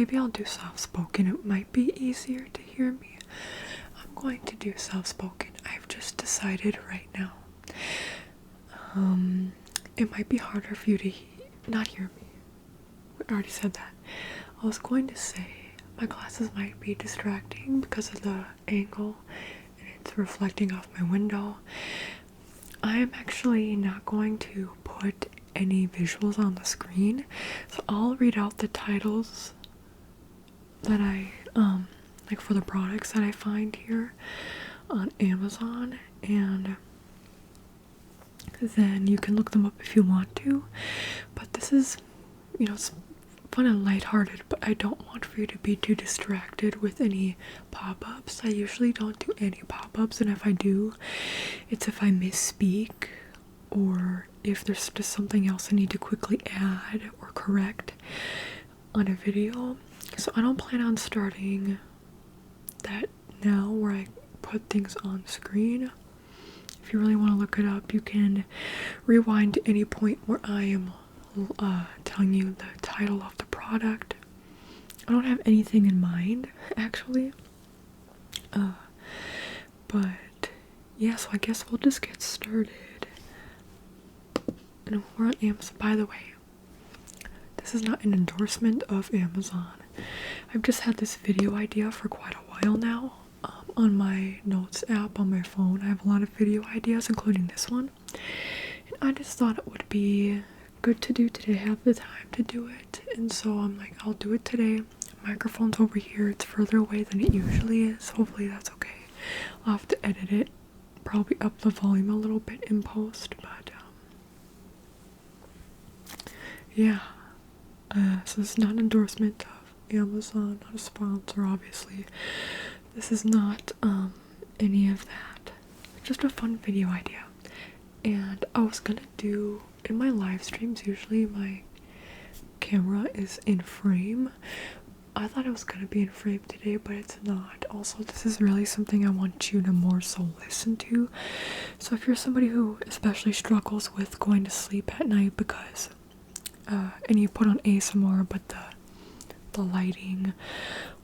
maybe I'll do soft-spoken. It might be easier to hear me. I'm going to do soft-spoken. I've just decided right now. It might be harder for you to not hear me. I already said that. I was going to say my glasses might be distracting because of the angle and it's reflecting off my window. I'm actually not going to put any visuals on the screen, so I'll read out the titles that I like for the products that I find here on Amazon, and then you can look them up if you want to. But this is, you know, it's fun and lighthearted, but I don't want for you to be too distracted with any pop-ups. I usually don't do any pop-ups, and if I do, it's if I misspeak or if there's just something else I need to quickly add or correct on a video. So I don't plan on starting that now where I put things on screen. If you really want to look it up, you can rewind to any point where I am telling you the title of the product. I don't have anything in mind, actually. But yeah, so I guess we'll just get started. And we're on Amazon. By the way, this is not an endorsement of Amazon. I've just had this video idea for quite a while now. On my notes app on my phone, I have a lot of video ideas, including this one. And I just thought it would be good to do today. I have the time to do it. And so I'm like, I'll do it today. The microphone's over here. It's further away than it usually is. Hopefully that's okay. I'll have to edit it. Probably up the volume a little bit in post. But yeah. So it's not an endorsement of Amazon, not a sponsor, obviously. This is not any of that. It's just a fun video idea. And I was gonna do, in my live streams, usually my camera is in frame. I thought it was gonna be in frame today, but it's not. Also, this is really something I want you to more so listen to. So if you're somebody who especially struggles with going to sleep at night because and you put on ASMR, but the lighting,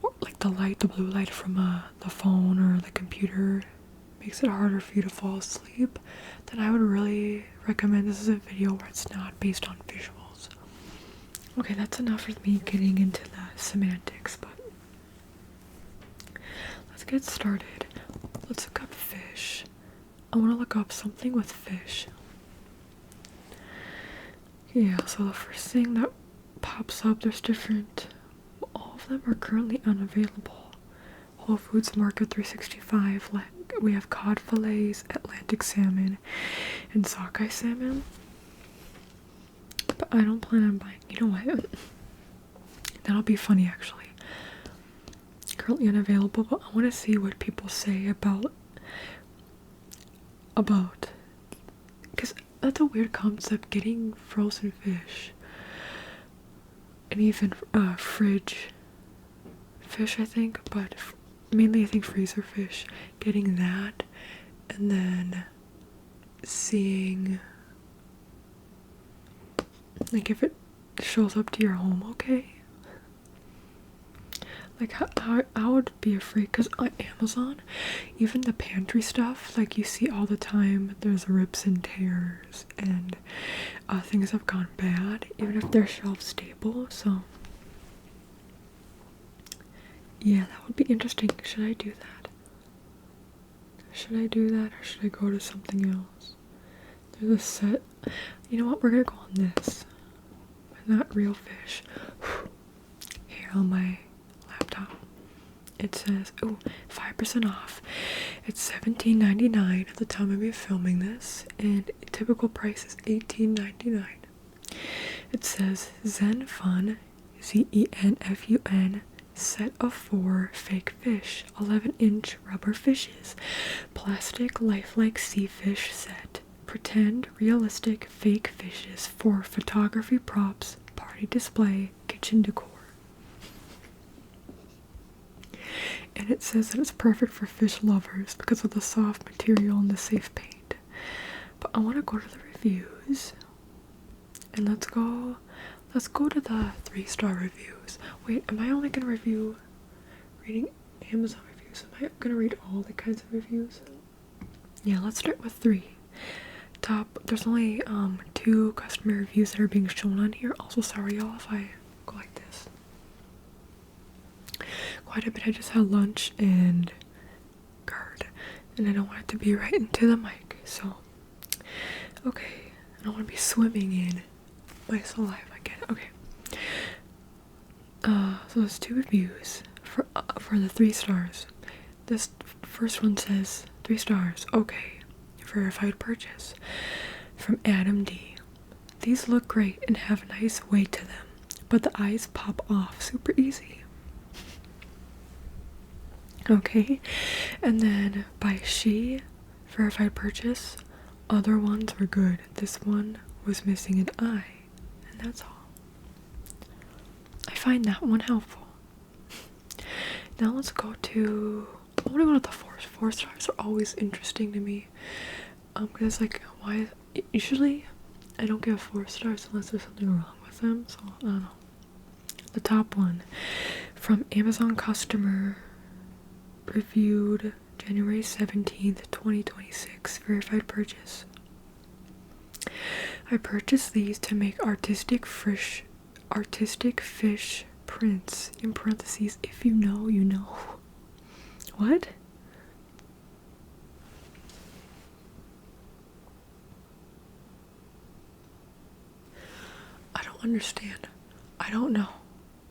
or like the blue light from the phone or the computer makes it harder for you to fall asleep, then I would really recommend this is a video where it's not based on visuals. Okay, that's enough of me getting into the semantics, but let's get started. Let's look up fish. I want to look up something with fish. Yeah, so the first thing that pops up, there's different, all of them are currently unavailable. Whole Foods Market 365, we have cod fillets, Atlantic salmon, and sockeye salmon. But I don't plan on buying, you know what? That'll be funny actually. Currently unavailable, but I want to see what people say about, because that's a weird concept, getting frozen fish. And even fridge fish, I think, but mainly I think freezer fish. Getting that, and then seeing, like, if it shows up to your home, okay? Like, I would be afraid, because on Amazon, even the pantry stuff, like, you see all the time, there's rips and tears, and things have gone bad, even if they're shelf stable, so yeah, that would be interesting. Should I do that? Should I do that, or should I go to something else? There's a set, you know what, we're gonna go on this, not real fish. Here on my laptop, it says, oh, 5% off. It's $17.99 at the time of me filming this, and typical price is $18.99. It says Zenfun, Zenfun, set of 4 fake fish, 11-inch rubber fishes, plastic lifelike sea fish set, pretend realistic fake fishes for photography props, party display, kitchen decor. And it says that it's perfect for fish lovers because of the soft material and the safe paint. But I want to go to the reviews, and let's go let's go to the 3-star reviews. Wait, am I only gonna reading Amazon reviews? Am I gonna read all the kinds of reviews? Yeah, let's start with 3. There's only 2 customer reviews that are being shown on here. Also, sorry y'all if I go like this quite a bit. I just had lunch and GERD, and I don't want it to be right into the mic, so okay, I don't want to be swimming in my saliva again. Okay, so there's 2 reviews for the 3 stars. This first one says 3 stars, okay, verified purchase, from Adam D. These look great and have a nice weight to them, but the eyes pop off super easy. Okay, and then by She, verified purchase, other ones were good. This one was missing an eye, and that's all. I find that one helpful. Now let's go to, I want to go to the 4 stars are always interesting to me. Because like, why, usually I don't give 4 stars unless there's something wrong with them, so I don't know. The top one, from Amazon customer, reviewed January 17th, 2026, verified purchase. I purchased these to make artistic fish prints, in parentheses, if you know, you know. What? I don't understand. I don't know.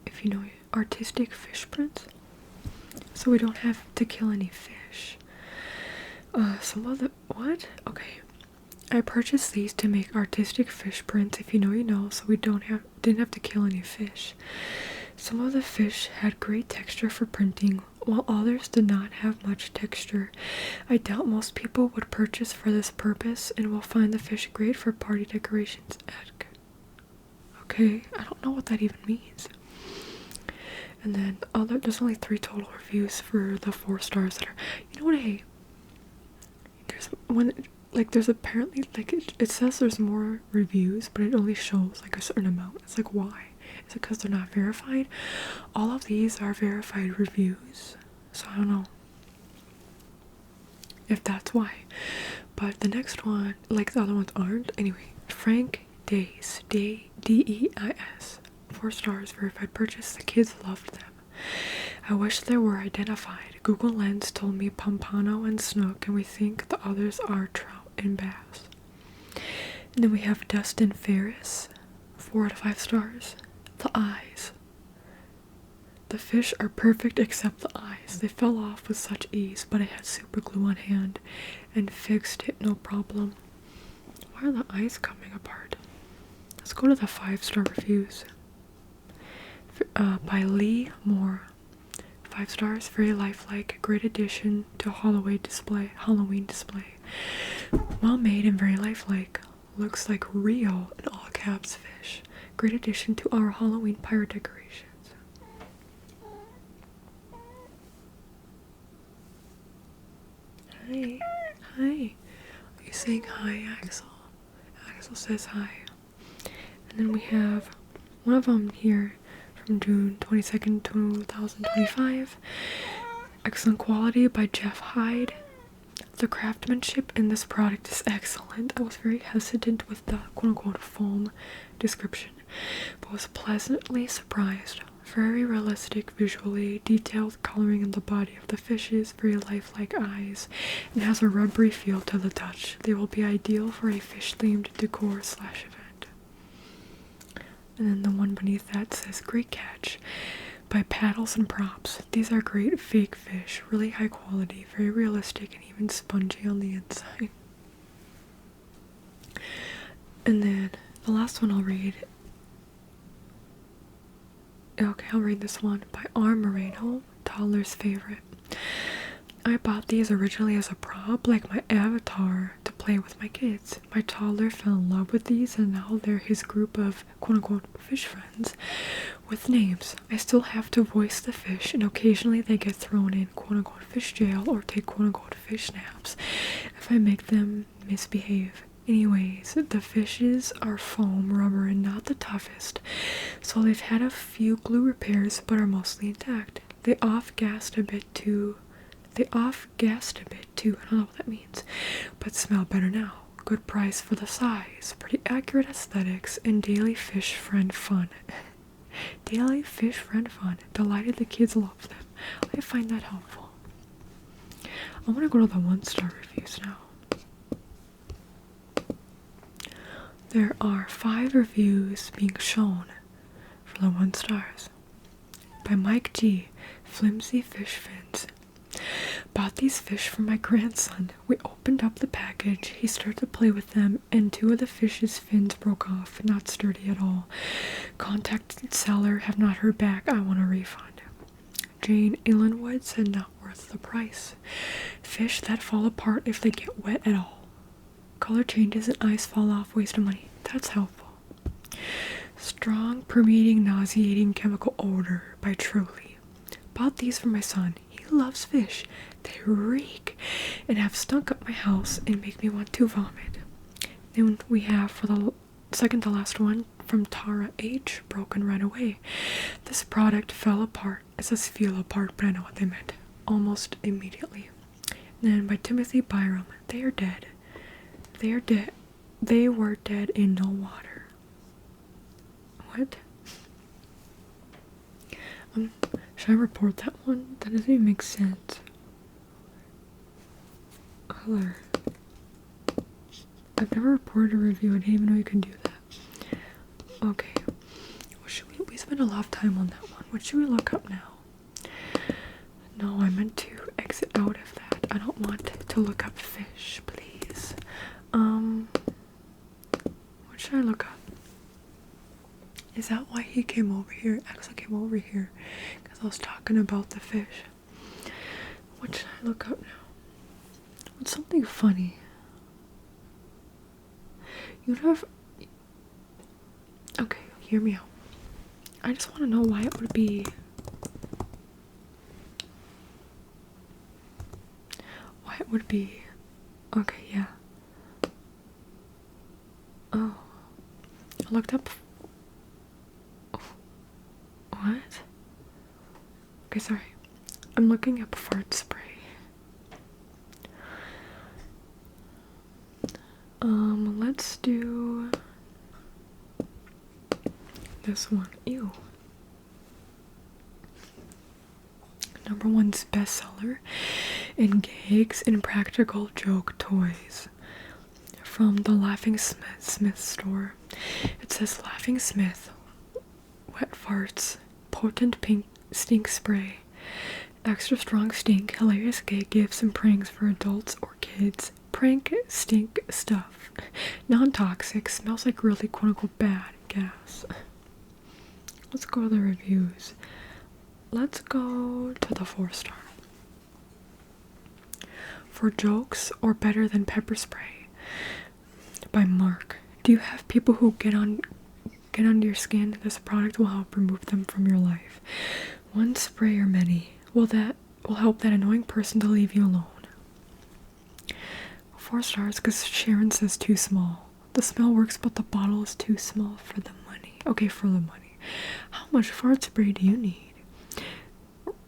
If you know, artistic fish prints? So we don't have to kill any fish. Some of the, what? Okay. I purchased these to make artistic fish prints, if you know, you know, so we didn't have to kill any fish. Some of the fish had great texture for printing, while others did not have much texture. I doubt most people would purchase for this purpose and will find the fish great for party decorations. Okay, I don't know what that even means. And then there's only 3 total reviews for the 4 stars that are, you know what I hate? There's apparently, like, it says there's more reviews, but it only shows like a certain amount. It's like, why? Is it because they're not verified? All of these are verified reviews, so I don't know if that's why. But the next one, like the other ones aren't. Anyway, Frank Days, Deis, 4 stars, verified purchase. The kids loved them. I wish they were identified. Google Lens told me pompano and snook, and we think the others are trout and bass. And then we have Dustin Ferris, 4 out of 5 stars. The eyes. The fish are perfect except the eyes. They fell off with such ease, but I had super glue on hand and fixed it no problem. Why are the eyes coming apart? Let's go to the 5-star reviews. By Lee Moore, 5 stars, very lifelike, great addition to Halloween display. Well made and very lifelike. Looks like real, in all caps, fish. Great addition to our Halloween pirate decorations. Hi. Hi. Are you saying hi, Axel? Axel says hi. And then we have one of them here from June 22nd, 2025. Excellent quality by Jeff Hyde. The craftsmanship in this product is excellent. I was very hesitant with the quote-unquote foam description, but was pleasantly surprised. Very realistic, visually detailed coloring in the body of the fishes, very lifelike eyes, and has a rubbery feel to the touch. They will be ideal for a fish-themed decor/event. And then the one beneath that says Great Catch by Paddles and Props. These are great fake fish, really high quality, very realistic, and even spongy on the inside. And then the last one I'll read. Okay, I'll read this one by R. Moreno, toddler's favorite. I bought these originally as a prop, like my avatar, to play with my kids. My toddler fell in love with these, and now they're his group of quote-unquote fish friends with names. I still have to voice the fish, and occasionally they get thrown in quote-unquote fish jail or take quote-unquote fish naps if I make them misbehave. Anyways, the fishes are foam, rubber, and not the toughest, so they've had a few glue repairs but are mostly intact. They off-gassed a bit too. I don't know what that means, but smell better now. Good price for the size, pretty accurate aesthetics, and daily fish friend fun. Daily fish friend fun. Delighted the kids love them. I find that helpful. I want to go to the 1-star reviews now. There are 5 reviews being shown for the 1 stars. By Mike G. Flimsy fish fins. Bought these fish for my grandson. We opened up the package. He started to play with them, and 2 of the fish's fins broke off. Not sturdy at all. Contacted seller. Have not heard back. I want a refund. Jane Illenwood said not worth the price. Fish that fall apart if they get wet at all. Color changes and eyes fall off. Waste of money. That's helpful. Strong, permeating, nauseating chemical odor by Truly. Bought these for my son. He loves fish. They reek and have stunk up my house and make me want to vomit. Then we have, for the second to last one, from Tara H. Broken right away. This product fell apart. It says feel apart, but I know what they meant. Almost immediately. And then by Timothy Byram. They are dead. They are dead. They were dead in no water. What? Should I report that one? That doesn't even make sense. Color. I've never reported a review. I didn't even know you could do that. Okay. Well, we spent a lot of time on that one. What should we look up now? No, I meant to exit out of that. I don't want to look up fish, please. What should I look up? Is that why he came over here? Axel came over here because I was talking about the fish. What should I look up now? What's something funny? You'd have... Okay, hear me out. I just want to know why it would be... Why it would be... Okay, yeah. Oh. I looked up... What? Okay, sorry. I'm looking up fart spray. Let's do this one. Ew. Number 1's bestseller in gags and practical joke toys from the Laughing Smith store. It says Laughing Smith wet farts, potent pink stink spray, extra strong stink, hilarious gag gifts and pranks for adults or kids. Prank stink stuff. Non-toxic, smells like really quote-unquote bad gas. Let's go to the reviews. Let's go to the 4-star. For jokes or better than pepper spray by Mark. Do you have people who get under your skin? This product will help remove them from your life. One spray or many will help that annoying person to leave you alone. 4 stars because Sharon says too small. The smell works, but the bottle is too small for the money. Okay, for the money. How much fart spray do you need?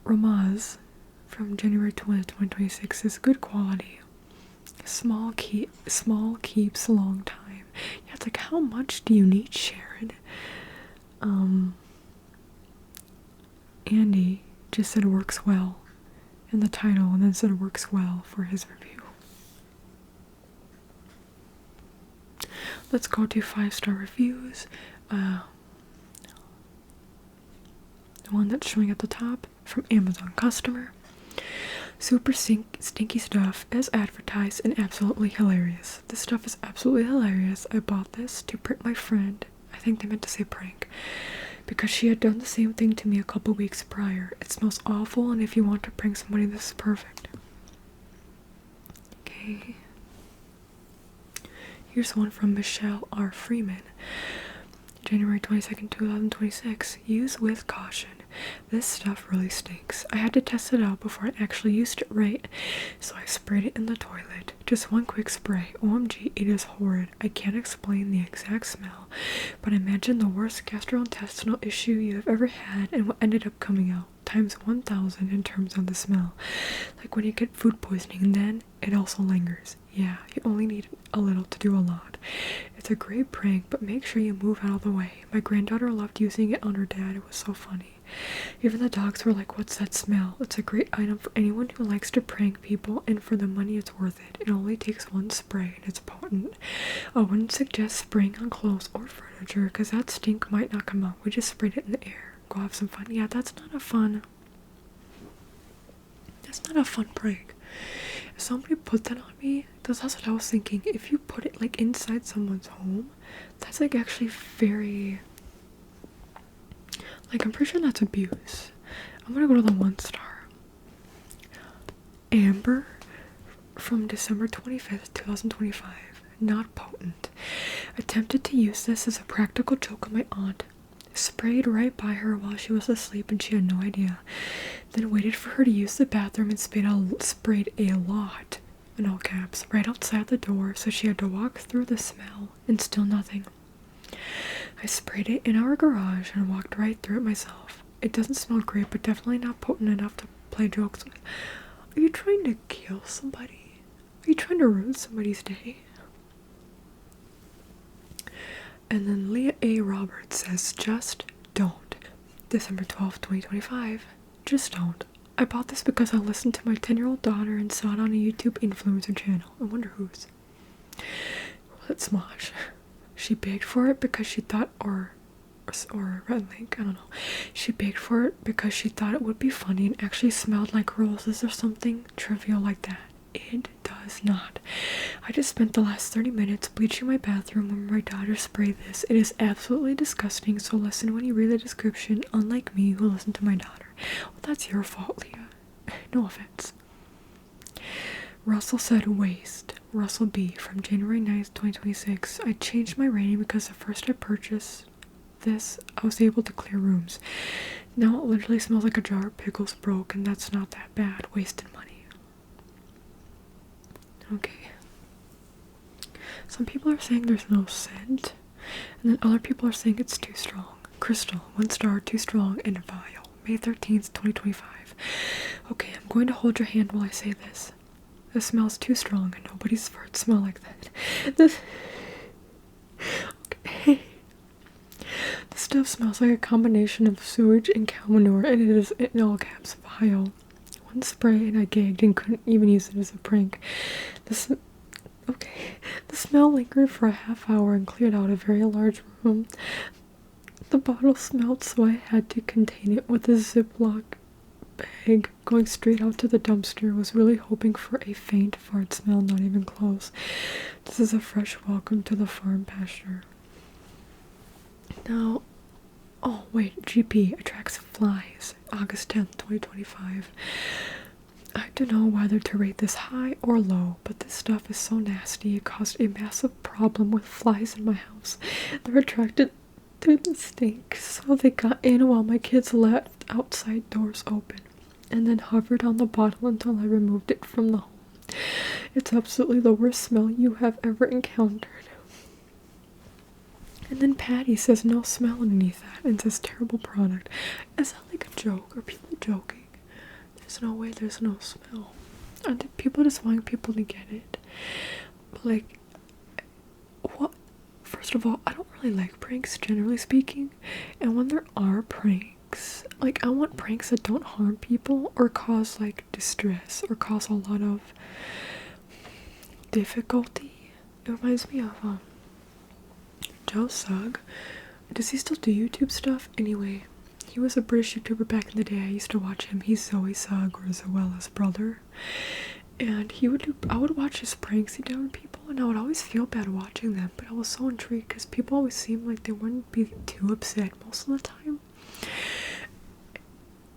Ramaz from January 20th, 2026 is good quality. Small keeps a long time. Yeah, it's like, how much do you need, Sharon? Andy just said it works well in the title and then said it works well for his review. Let's go to 5-star reviews. The one that's showing at the top from Amazon customer. Super stinky stuff as advertised and absolutely hilarious. This stuff is absolutely hilarious. I bought this to prank my friend. I think they meant to say prank. Because she had done the same thing to me a couple weeks prior. It smells awful, and if you want to prank somebody, this is perfect. Okay. Here's one from Michelle R. Freeman. January 22nd, 2026. Use with caution. This stuff really stinks. I had to test it out before I actually used it right, so I sprayed it in the toilet. Just one quick spray. OMG, it is horrid. I can't explain the exact smell, but imagine the worst gastrointestinal issue you have ever had and what ended up coming out, times 1,000 in terms of the smell. Like when you get food poisoning and then it also lingers. Yeah, you only need a little to do a lot. It's a great prank, but make sure you move out of the way. My granddaughter loved using it on her dad. It was so funny. Even the dogs were like, what's that smell? It's a great item for anyone who likes to prank people, and for the money it's worth it. It only takes one spray and it's potent. I wouldn't suggest spraying on clothes or furniture because that stink might not come out. We just sprayed it in the air. Go have some fun. Yeah, that's not a fun prank. If somebody put that on me, that's what I was thinking. If you put it like inside someone's home, that's like actually very, like, I'm pretty sure that's abuse. I'm gonna go to the 1-star. Amber from December 25th, 2025. Not potent. Attempted to use this as a practical joke on my aunt. Sprayed right by her while she was asleep and she had no idea. Then waited for her to use the bathroom and sprayed a lot, in all caps, right outside the door, so she had to walk through the smell and still nothing. I sprayed it in our garage and walked right through it myself. It doesn't smell great, but definitely not potent enough to play jokes with. Are you trying to kill somebody? Are you trying to ruin somebody's day? And then Leah A. Roberts says, just don't. December 12th, 2025. Just don't. I bought this because I listened to my 10-year-old daughter and saw it on a YouTube influencer channel. I wonder whose. Was it Smosh? She begged for it because she thought, or Red Link, I don't know. She begged for it because she thought it would be funny and actually smelled like roses or something trivial like that. It does not. I just spent the last 30 minutes bleaching my bathroom when my daughter sprayed this. It is absolutely disgusting, so listen when you read the description, unlike me who listened to my daughter. Well, that's your fault, Leah. No offense. Russell said waste. Russell B. from January 9th, 2026. I changed my rating because at first I purchased this, I was able to clear rooms. Now it literally smells like a jar of pickles broke, and that's not that bad. Wasted money. Okay. Some people are saying there's no scent, and then other people are saying it's too strong. Crystal, 1-star, too strong, and vile. May 13th, 2025. Okay, I'm going to hold your hand while I say this. This smells too strong, and nobody's farts smell like that. Okay. This stuff smells like a combination of sewage and cow manure, and it is, in all caps, vile. One spray and I gagged and couldn't even use it as a prank. The smell lingered for a half hour and cleared out a very large room. The bottle smelled, so I had to contain it with a Ziploc bag. Going straight out to the dumpster, was really hoping for a faint fart smell, not even close. This is a fresh welcome to the farm pasture. Now, oh wait, GP attracts flies. August 10th, 2025. I don't know whether to rate this high or low, but this stuff is so nasty it caused a massive problem with flies in my house. They're attracted to the stink, so they got in while my kids left outside doors open, and then hovered on the bottle until I removed it from the home. It's absolutely the worst smell you have ever encountered. And then Patty says no smell underneath that and says terrible product. Is that like a joke? Are people joking? There's no way there's no smell. Aren't people just wanting people to get it? But like, what? First of all, I don't really like pranks, generally speaking. And when there are pranks, like, I want pranks that don't harm people or cause like distress or cause a lot of difficulty. It reminds me of Joe Sugg. Does he still do YouTube stuff? Anyway, he was a British YouTuber back in the day. I used to watch him. He's Zoe Sugg, or Zoella's brother. And I would watch his pranks he did on people, and I would always feel bad watching them, but I was so intrigued because people always seemed like they wouldn't be too upset most of the time.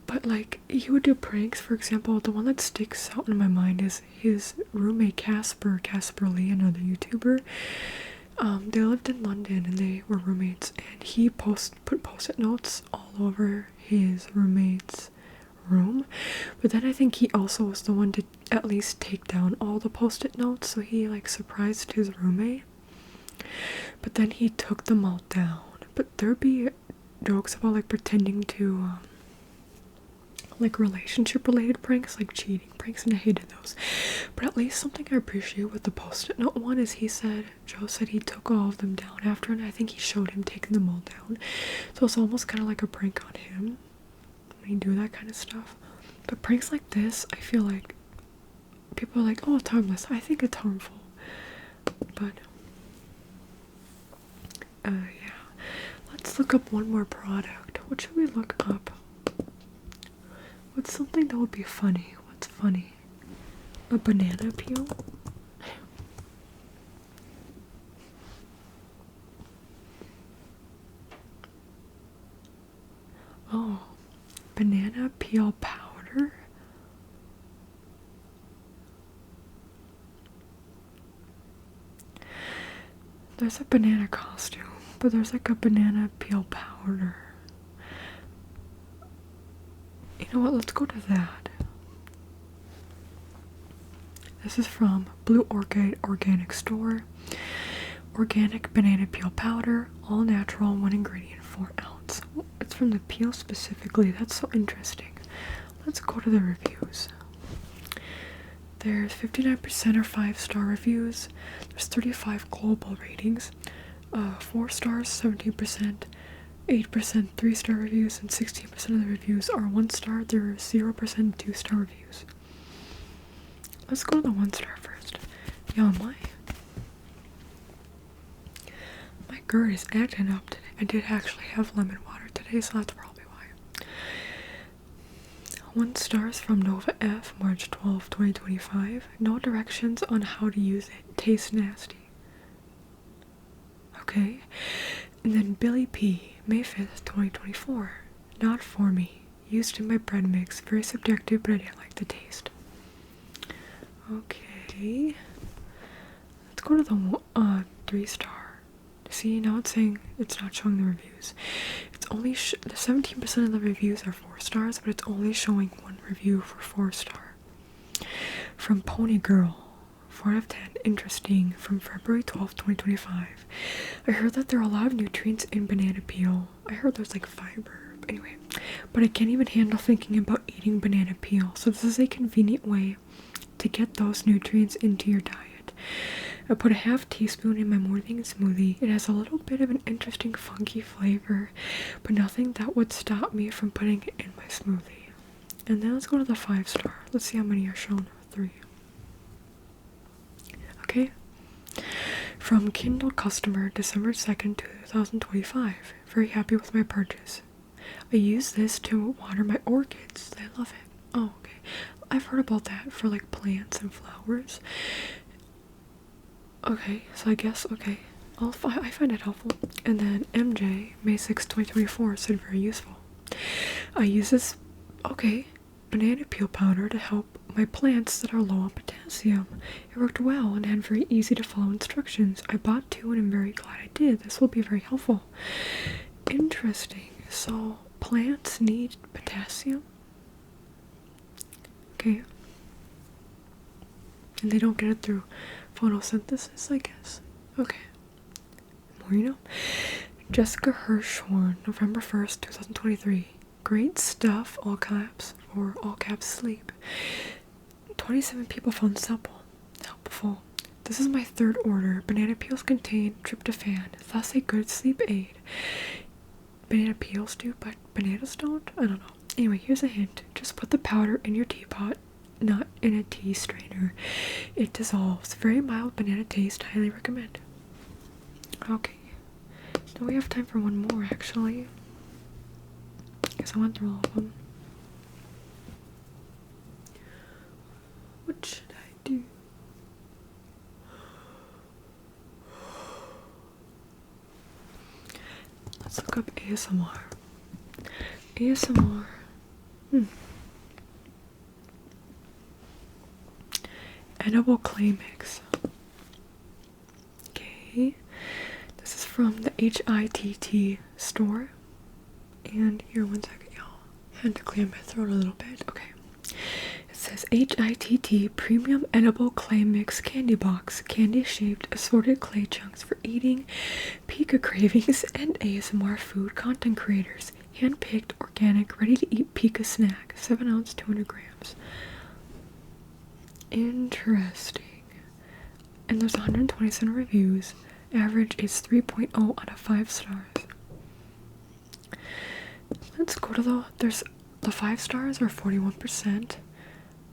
But like, he would do pranks. For example, the one that sticks out in my mind is his roommate Casper Lee, another YouTuber. They lived in London and they were roommates, and he put post-it notes all over his roommate's room. But then I think he also was the one to at least take down all the post-it notes, so he like surprised his roommate. But then he took them all down. But there'd be jokes about like pretending to like relationship related pranks, like cheating pranks, and I hated those. But at least something I appreciate with the post-it note one is Joe said he took all of them down after, and I think he showed him taking them all down. So it's almost kind of like a prank on him when you do that kind of stuff. But pranks like this, I feel like people are like, oh, it's harmless. I think it's harmful. But yeah. Let's look up one more product. What should we look up? What's something that would be funny? What's funny? A banana peel? Oh, banana peel powder? There's a banana costume, but there's like a banana peel powder. You know what, let's go to that. This is from Blue Orchid Organic Store. Organic banana peel powder, all natural, 1 ingredient, 4 ounce. It's from the peel specifically. That's so interesting. Let's go to the reviews. There's 59% are 5-star reviews. There's 35 global ratings. 4 stars, 17%. 8% 3-star reviews, and 16% of the reviews are 1-star. There are 0% 2-star reviews. Let's go to the 1-star first. Yo, my GERD is acting up today. I did actually have lemon water today, so that's probably why. 1 star is from Nova F, March 12, 2025. No directions on how to use it. Tastes nasty. Okay. And then Billy P, May 5th, 2024. Not for me. Used in my bread mix. Very subjective, but I didn't like the taste. Okay. Let's go to the 3-star. See, now it's saying it's not showing the reviews. It's only the 17% of the reviews are 4 stars, but it's only showing 1 review for 4-star. From Pony Girl, 4 out of 10. Interesting. From February 12th, 2025. I heard that there are a lot of nutrients in banana peel. I heard there's like fiber. Anyway, but I can't even handle thinking about eating banana peel. So this is a convenient way to get those nutrients into your diet. I put a half teaspoon in my morning smoothie. It has a little bit of an interesting funky flavor, but nothing that would stop me from putting it in my smoothie. And then let's go to the 5-star. Let's see how many are shown. 3. Okay. From Kindle customer, December 2nd, 2025. Very happy with my purchase. I use this to water my orchids. They love it. Oh, okay. I've heard about that for like plants and flowers. Okay, so I guess, okay, I find it helpful. And then MJ, May 6, 2024, said very useful. I use this, banana peel powder to help my plants that are low on potassium. It worked well and had very easy to follow instructions. I bought 2 and I'm very glad I did. This will be very helpful. Interesting. So, plants need potassium? Okay. And they don't get it through photosynthesis, I guess. Okay. More you know. Jessica Hirschhorn, November 1st, 2023. Great stuff, all caps, or all caps sleep. 27 people found this helpful. This is my 3rd order. Banana peels contain tryptophan, thus a good sleep aid. Banana peels do, but bananas don't? I don't know. Anyway, here's a hint. Just put the powder in your teapot, not in a tea strainer. It dissolves. Very mild banana taste. Highly recommend. Okay. Now we have time for one more, actually. Because I went through all of them. What should I do? Let's look up ASMR. ASMR. Edible clay mix. Okay. from the HITT store. And here, one second, y'all. Had to clear my throat a little bit. Okay. It says HITT Premium Edible Clay Mix Candy Box. Candy-shaped assorted clay chunks for eating, pika cravings, and ASMR food content creators. Hand-picked, organic, ready-to-eat pika snack. 7 ounce, 200 grams. Interesting. And there's 127 reviews. Average is 3.0 out of 5 stars. Let's go to the 5 stars are 41%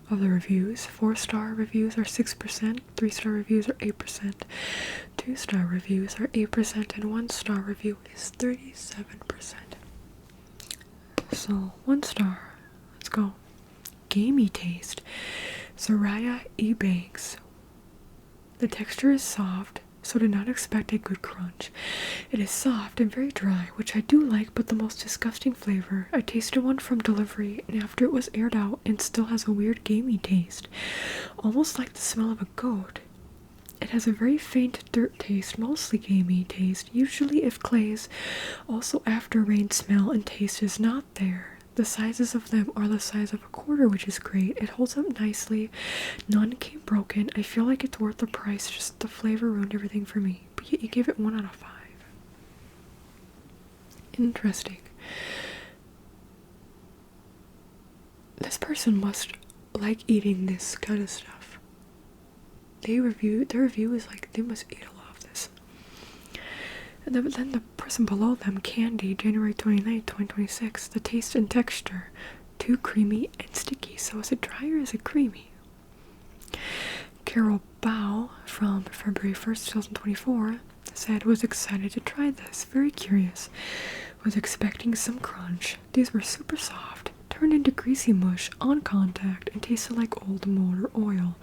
of the reviews. 4-star reviews are 6%. 3-star reviews are 8%. 2-star reviews are 8%, and 1-star review is 37%. So 1 star. Let's go. Gamey taste. 𝒎𝒑. The texture is soft, so did not expect a good crunch. It is soft and very dry, which I do like, but the most disgusting flavor. I tasted one from delivery, and after it was aired out, it still has a weird gamey taste, almost like the smell of a goat. It has a very faint dirt taste, mostly gamey taste, usually if clays. Also after rain smell and taste is not there. The sizes of them are the size of a quarter, which is great. It holds up nicely. None came broken. I feel like it's worth the price, just the flavor ruined everything for me. But yet you give it 1 out of 5. Interesting. This person must like eating this kind of stuff. Their review is like, they must eat a lot of this. And then the person below them, Candy, January 29th, 2026. The taste and texture, too creamy and sticky. So is it dry or is it creamy? Carol Bao from February 1st, 2024 said, was excited to try this. Very curious. Was expecting some crunch. These were super soft. Turned into greasy mush on contact and tasted like old motor oil.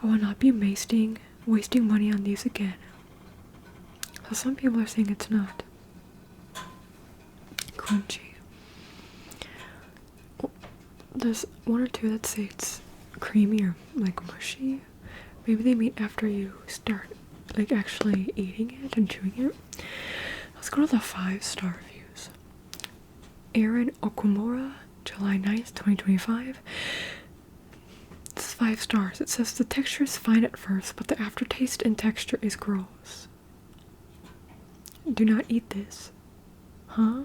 I will not be wasting money on these again. So some people are saying it's not crunchy. There's 1 or 2 that say it's creamy or like mushy. Maybe they mean after you start like actually eating it and chewing it. Let's go to the 5-star reviews. Aaron Okumura, July 9th, 2025. This is 5 stars. It says the texture is fine at first, but the aftertaste and texture is gross. Do not eat this. Huh?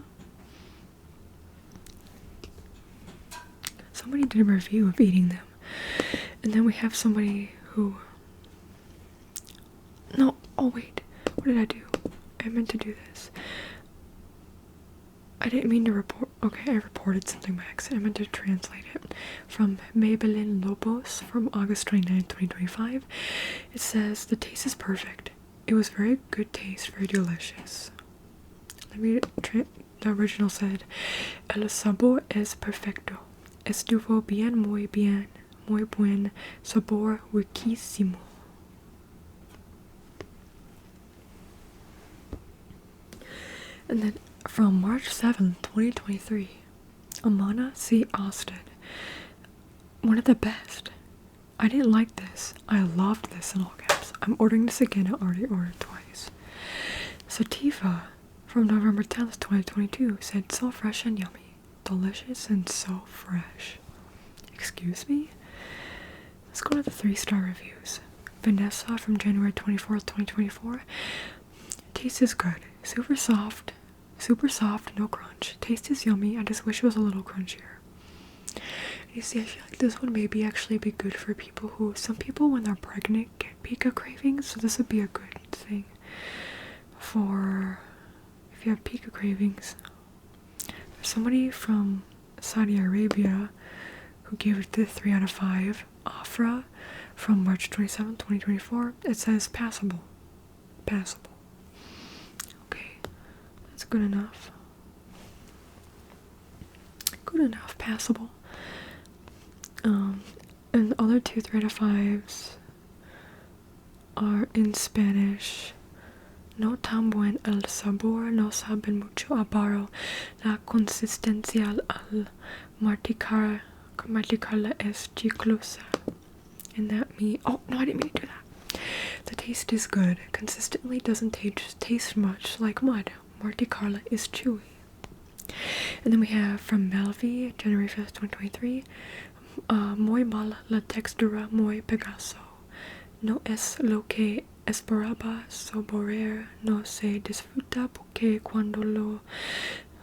Somebody did a review of eating them. And then we have somebody who... No, oh wait. What did I do? I meant to do this. I didn't mean to report... Okay, I reported something by accident. I meant to translate it. From Maybelline Lobos from August 29th, 2025. It says, the taste is perfect. It was very good taste, very delicious. The original said, el sabor es perfecto. Estuvo bien, muy buen sabor, riquísimo. And then from March 7th, 2023, Amana C. Austin. One of the best. I didn't like this. I loved this in all caps. I'm ordering this again. I already ordered twice. Sativa from November 10th, 2022 said, so fresh and yummy. Delicious and so fresh. Excuse me? Let's go to the 3-star reviews. Vanessa from January 24th, 2024. Taste is good. Super soft, no crunch. Taste is yummy. I just wish it was a little crunchier. You see, I feel like this one maybe actually be good for people who, some people when they're pregnant get pika cravings, so this would be a good thing for if you have pika cravings. There's somebody from Saudi Arabia who gave it the 3 out of 5. Afra from March 27th, 2024. It says passable. Okay, that's good enough. Passable. And the other 2 3 out of 5s are in Spanish. No tan buen el sabor, no saben mucho a barro, la consistencia al masticarla es chiclosa. And that means, oh no, I didn't mean to do that. The taste is good. Consistently doesn't taste much like mud. Morty Carla is chewy. And then we have from Melvi, January 5th, 2023. Muy mala la textura muy pegaso. No es lo que esperaba saborear. No se disfruta porque cuando lo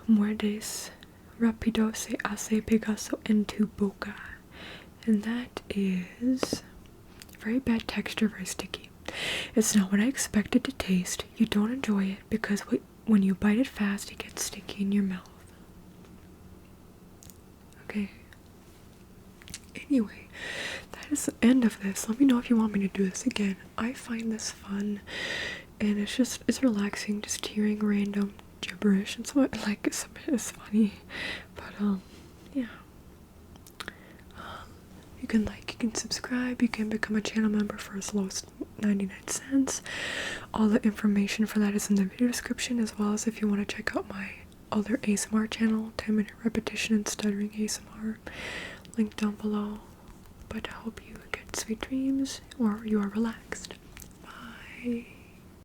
muerdes rápido se hace pegaso en tu boca. And that is very bad texture, very sticky. It's not what I expected to taste. You don't enjoy it because when you bite it fast, it gets sticky in your mouth. Okay. Anyway, that is the end of this. Let me know if you want me to do this again. I find this fun, and it's relaxing, just hearing random gibberish. And so it's funny, but yeah. You can subscribe, you can become a channel member for as low as 99 cents. All the information for that is in the video description, as well as if you want to check out my other ASMR channel, 10-minute repetition and stuttering ASMR, link down below. But I hope you get sweet dreams or you are relaxed. Bye.